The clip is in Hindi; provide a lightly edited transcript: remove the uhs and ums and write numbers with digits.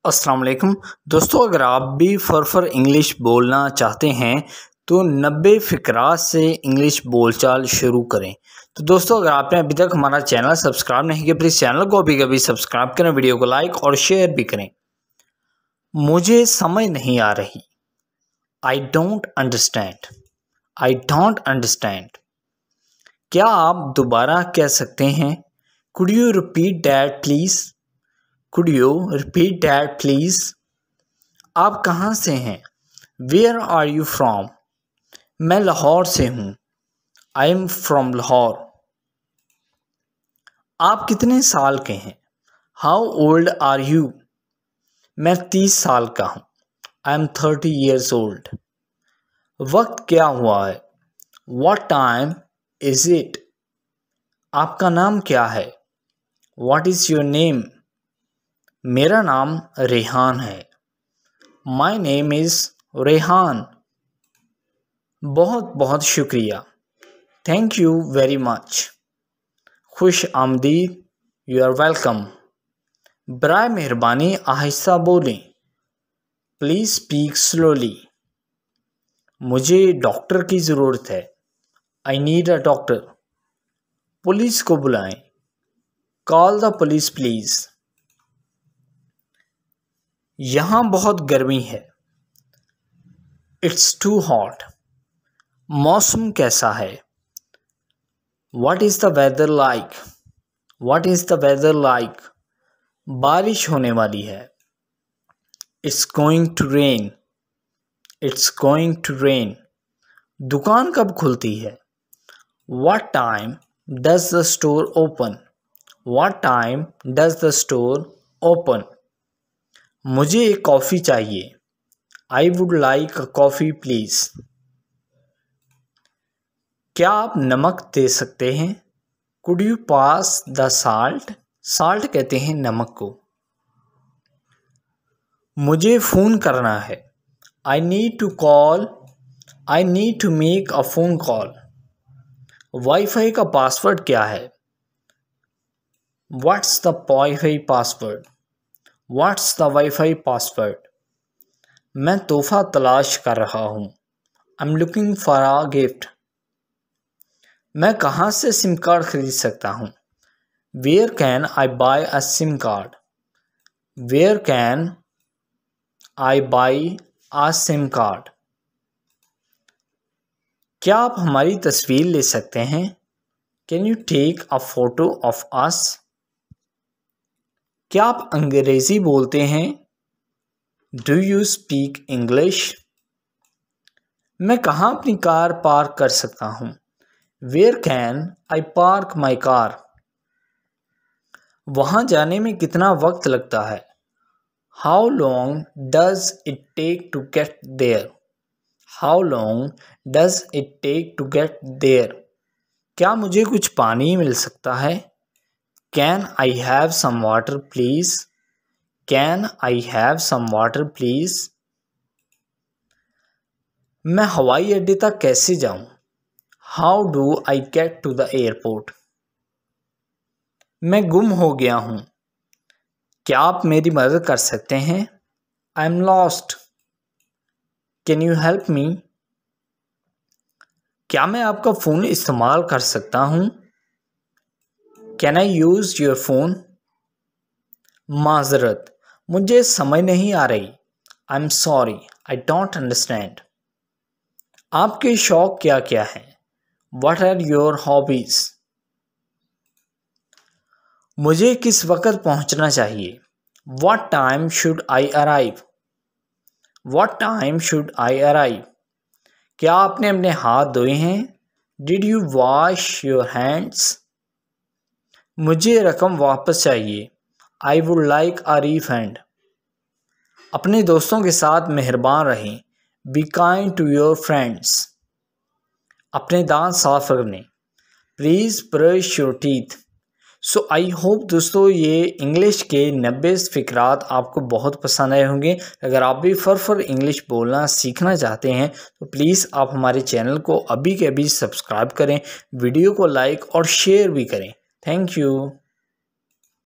अस्सलाम वालेकुम दोस्तों, अगर आप भी फर इंग्लिश बोलना चाहते हैं तो 90 फ़िक़रात से इंग्लिश बोलचाल शुरू करें। तो दोस्तों, अगर आपने अभी तक हमारा चैनल सब्सक्राइब नहीं किया, प्लीज़ चैनल को अभी सब्सक्राइब करें, वीडियो को लाइक और शेयर भी करें। मुझे समझ नहीं आ रही। I don't understand. I don't understand. क्या आप दोबारा कह सकते हैं? Could you repeat that please? Could you repeat that please? आप कहाँ से हैं? Where are you from? मैं लाहौर से हूँ। I am from Lahore. आप कितने साल के हैं? How old are you? मैं 30 साल का हूँ। I am 30 years old। वक्त क्या हुआ है? What time is it? आपका नाम क्या है? What is your name? मेरा नाम रेहान है। My name is Rehan. बहुत बहुत शुक्रिया। Thank you very much। खुश आमदीद। You are welcome। बराए मेहरबानी आहिस्ता बोलें। Please speak slowly। मुझे डॉक्टर की ज़रूरत है। I need a doctor। Police को बुलाएं। Call the police please। यहाँ बहुत गर्मी है। It's too hot। मौसम कैसा है? What is the weather like? What is the weather like? बारिश होने वाली है। It's going to rain। It's going to rain। दुकान कब खुलती है? What time does the store open? What time does the store open? मुझे एक कॉफ़ी चाहिए। I would like a coffee please। क्या आप नमक दे सकते हैं? Could you pass the salt? Salt कहते हैं नमक को। मुझे फ़ोन करना है। I need to call। I need to make a phone call। Wifi का पासवर्ड क्या है? What's the Wi-Fi password? What's the Wi-Fi password? मैं तोहफ़ा तलाश कर रहा हूँ। I'm looking for a gift। मैं कहाँ से सिम कार्ड खरीद सकता हूँ? Where can I buy a SIM card? Where can I buy a SIM card? क्या आप हमारी तस्वीर ले सकते हैं? Can you take a photo of us? क्या आप अंग्रेज़ी बोलते हैं? Do you speak English? मैं कहाँ अपनी कार पार्क कर सकता हूँ? Where can I park my car? वहाँ जाने में कितना वक्त लगता है? How long does it take to get there? How long does it take to get there? क्या मुझे कुछ पानी मिल सकता है? Can I have some water please? Can I have some water please? मैं हवाई अड्डे तक कैसे जाऊं? How do I get to the airport? मैं गुम हो गया हूं। क्या आप मेरी मदद कर सकते हैं? I'm lost। Can you help me? क्या मैं आपका फ़ोन इस्तेमाल कर सकता हूं? Can I use your phone? माज़रत, मुझे समझ नहीं आ रही। I'm sorry, I don't understand। आपके शौक़ क्या क्या हैं? What are your hobbies? मुझे किस वक़्त पहुंचना चाहिए? What time should I arrive? What time should I arrive? क्या आपने अपने हाथ धोए हैं? Did you wash your hands? मुझे रकम वापस चाहिए। I would like a refund। अपने दोस्तों के साथ मेहरबान रहें। Be kind to your friends। अपने दांत साफ रखें। Please brush your teeth। So I hope दोस्तों ये इंग्लिश के 90 फ़िक़रात आपको बहुत पसंद आए होंगे। अगर आप भी फर इंग्लिश बोलना सीखना चाहते हैं तो प्लीज़ आप हमारे चैनल को अभी के अभी सब्सक्राइब करें, वीडियो को लाइक और शेयर भी करें। Thank you.